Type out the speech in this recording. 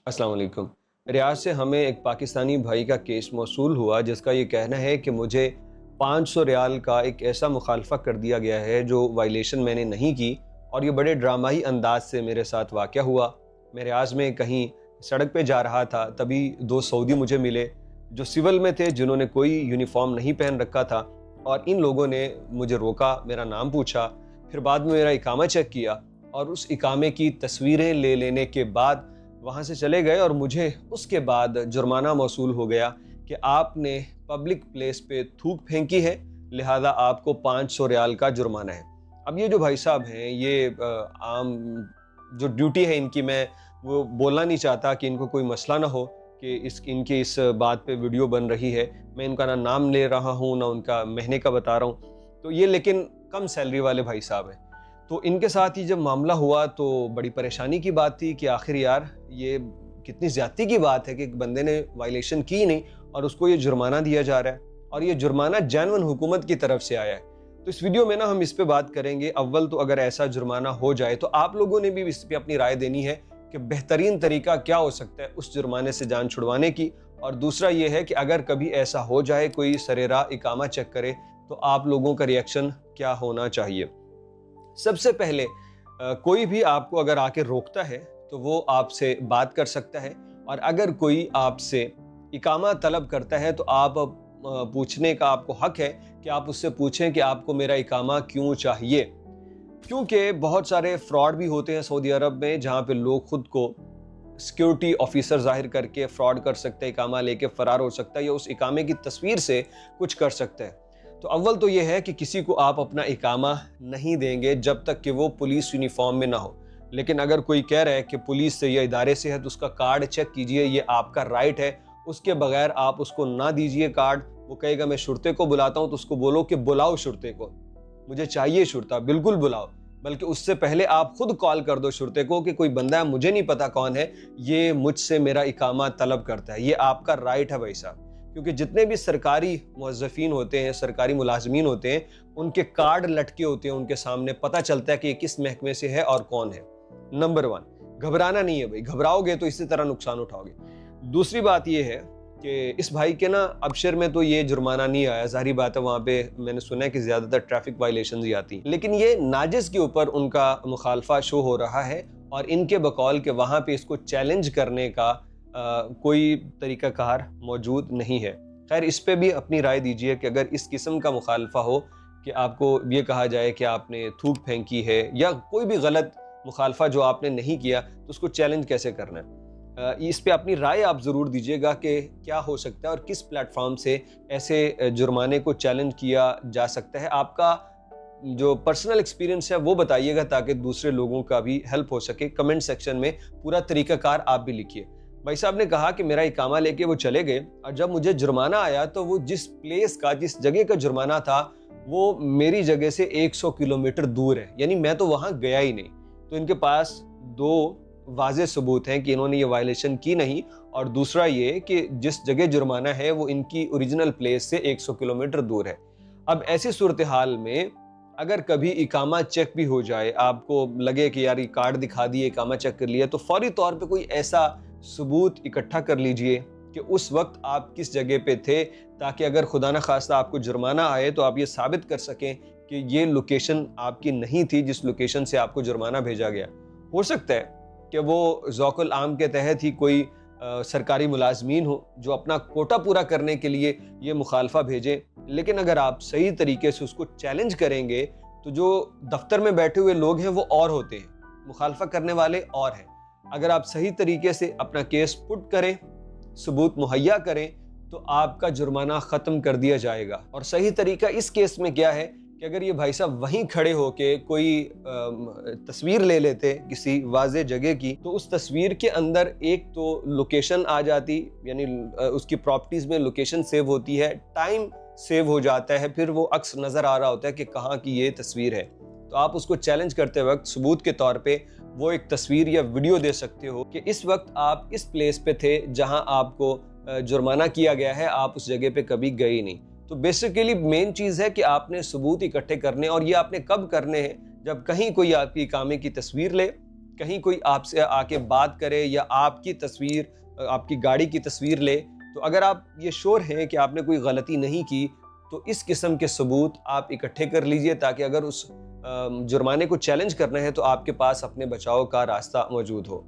अस्सलाम वालेकुम। रियाज से हमें एक पाकिस्तानी भाई का केस मौसूल हुआ जिसका ये कहना है कि मुझे 500 रियाल का एक ऐसा मुखालफा कर दिया गया है जो वायलेशन मैंने नहीं की, और ये बड़े ड्रामाई अंदाज से मेरे साथ वाक़या हुआ। मैं रियाज में कहीं सड़क पे जा रहा था, तभी दो सऊदी मुझे मिले जो सिविल में थे, जिन्होंने कोई यूनिफॉर्म नहीं पहन रखा था, और इन लोगों ने मुझे रोका, मेरा नाम पूछा, फिर बाद में मेरा इकामा चेक किया और उस इकामे की तस्वीरें ले लेने के बाद वहाँ से चले गए, और मुझे उसके बाद जुर्माना मौसूल हो गया कि आपने पब्लिक प्लेस पे थूक फेंकी है, लिहाजा आपको 500 रियाल का जुर्माना है। अब ये जो भाई साहब हैं, ये आम जो ड्यूटी है इनकी, मैं वो बोलना नहीं चाहता कि इनको कोई मसला ना हो कि इनकी इस बात पे वीडियो बन रही है। मैं इनका ना नाम ले रहा हूँ ना उनका महीने का बता रहा हूँ, तो ये लेकिन कम सैलरी वाले भाई साहब हैं। तो इनके साथ ही जब मामला हुआ तो बड़ी परेशानी की बात थी कि आखिर यार ये कितनी ज़्यादती की बात है कि एक बंदे ने वायलेशन की नहीं और उसको ये जुर्माना दिया जा रहा है, और ये जुर्माना जेन्युइन हुकूमत की तरफ से आया है। तो इस वीडियो में ना हम इस पे बात करेंगे। अव्वल तो अगर ऐसा जुर्माना हो जाए तो आप लोगों ने भी इस पे अपनी राय देनी है कि बेहतरीन तरीका क्या हो सकता है उस जुर्माने से जान छुड़वाने की, और दूसरा ये है कि अगर कभी ऐसा हो जाए कोई सरेराह इकामा चेक करे तो आप लोगों का रिएक्शन क्या होना चाहिए। सबसे पहले कोई भी आपको अगर आके रोकता है तो वो आपसे बात कर सकता है, और अगर कोई आपसे इकामा तलब करता है तो आप पूछने का आपको हक है कि आप उससे पूछें कि आपको मेरा इकामा क्यों चाहिए, क्योंकि बहुत सारे फ्रॉड भी होते हैं सऊदी अरब में, जहाँ पे लोग खुद को सिक्योरिटी ऑफिसर जाहिर करके फ्रॉड कर सकते हैं, इकामा लेके फरार हो सकता है या उस इकामे की तस्वीर से कुछ कर सकते हैं। तो अव्वल तो ये है कि किसी को आप अपना इकामा नहीं देंगे जब तक कि वो पुलिस यूनिफॉर्म में ना हो। लेकिन अगर कोई कह रहा है कि पुलिस से या इदारे से है तो उसका कार्ड चेक कीजिए, ये आपका राइट है, उसके बगैर आप उसको ना दीजिए कार्ड। वो कहेगा मैं शुरते को बुलाता हूँ, तो उसको बोलो कि बुलाओ शुरते को, मुझे चाहिए शुरता, बिल्कुल बुलाओ। बल्कि उससे पहले आप खुद कॉल कर दो शुरते को कि कोई बंदा है, मुझे नहीं पता कौन है, ये मुझसे मेरा इकामा तलब करता है। ये आपका राइट है भाई साहब, क्योंकि जितने भी सरकारी मुअज़्ज़फ़ीन होते हैं, सरकारी मुलाज़मीन होते हैं, उनके कार्ड लटके होते हैं उनके सामने, पता चलता है कि ये किस महकमे से है और कौन है। नंबर 1, घबराना नहीं है भाई, घबराओगे तो इसी तरह नुकसान उठाओगे। दूसरी बात ये है कि इस भाई के ना अबशर में तो ये जुर्माना नहीं आया, ज़ाहिर बात है, वहाँ पे मैंने सुना है कि ज़्यादातर ट्रैफिक वायलेशन ही आती, लेकिन ये नाजिस के ऊपर उनका मुखालफा शो हो रहा है, और इनके बकौल के वहाँ पे इसको चैलेंज करने का कोई तरीक़ाकार मौजूद नहीं है। खैर, इस पे भी अपनी राय दीजिए कि अगर इस किस्म का मुखालफा हो कि आपको ये कहा जाए कि आपने थूक फेंकी है या कोई भी गलत मुखालफा जो आपने नहीं किया, तो उसको चैलेंज कैसे करना है। इस पे अपनी राय आप ज़रूर दीजिएगा कि क्या हो सकता है और किस प्लेटफॉर्म से ऐसे जुर्माने को चैलेंज किया जा सकता है। आपका जो पर्सनल एक्सपीरियंस है वो बताइएगा ताकि दूसरे लोगों का भी हेल्प हो सके। कमेंट सेक्शन में पूरा तरीक़ाकार आप भी लिखिए। भाई साहब ने कहा कि मेरा इकामा लेके वो चले गए, और जब मुझे जुर्माना आया तो वो जिस जगह का जुर्माना था वो मेरी जगह से 100 किलोमीटर दूर है, यानी मैं तो वहाँ गया ही नहीं। तो इनके पास 2 वाज़ेह सबूत हैं कि इन्होंने ये वायलेशन की नहीं, और दूसरा ये कि जिस जगह जुर्माना है वो इनकी ओरिजिनल प्लेस से 100 किलोमीटर दूर है। अब ऐसी सूरत हाल में अगर कभी इकामा चेक भी हो जाए, आपको लगे कि यार ये कार्ड दिखा दिए, इकामा चेक कर लिया, तो फौरी तौर पे कोई ऐसा सबूत इकट्ठा कर लीजिए कि उस वक्त आप किस जगह पे थे, ताकि अगर खुदा न खास्ता आपको जुर्माना आए तो आप ये साबित कर सकें कि ये लोकेशन आपकी नहीं थी जिस लोकेशन से आपको जुर्माना भेजा गया। हो सकता है कि वो ज़ौक़ुल आम के तहत ही कोई सरकारी मुलाज़मीन हो जो अपना कोटा पूरा करने के लिए ये मुखालफा भेजे, लेकिन अगर आप सही तरीके से उसको चैलेंज करेंगे तो जो दफ्तर में बैठे हुए लोग हैं वो और होते हैं, मुखालफा करने वाले और हैं। अगर आप सही तरीके से अपना केस पुट करें, सबूत मुहैया करें, तो आपका जुर्माना ख़त्म कर दिया जाएगा। और सही तरीका इस केस में क्या है कि अगर ये भाई साहब वहीं खड़े होके कोई तस्वीर ले लेते किसी वाज़े जगह की, तो उस तस्वीर के अंदर एक तो लोकेशन आ जाती, यानी उसकी प्रॉपर्टीज़ में लोकेशन सेव होती है, टाइम सेव हो जाता है, फिर वो अक्स नज़र आ रहा होता है कि कहाँ की ये तस्वीर है। तो आप उसको चैलेंज करते वक्त सबूत के तौर पे वो एक तस्वीर या वीडियो दे सकते हो कि इस वक्त आप इस प्लेस पे थे जहां आपको जुर्माना किया गया है, आप उस जगह पे कभी गए नहीं। तो बेसिकली मेन चीज़ है कि आपने सबूत इकट्ठे करने, और ये आपने कब करने हैं, जब कहीं कोई आपकी इकामे की तस्वीर ले کہیں کوئی آپ سے آ کے بات کرے یا آپ کی تصویر، آپ کی گاڑی کی تصویر لے، تو اگر آپ یہ شور ہیں کہ آپ نے کوئی غلطی نہیں کی، تو اس قسم کے ثبوت آپ اکٹھے کر لیجئے، تاکہ اگر اس جرمانے کو چیلنج کرنا ہے تو آپ کے پاس اپنے بچاؤ کا راستہ موجود ہو۔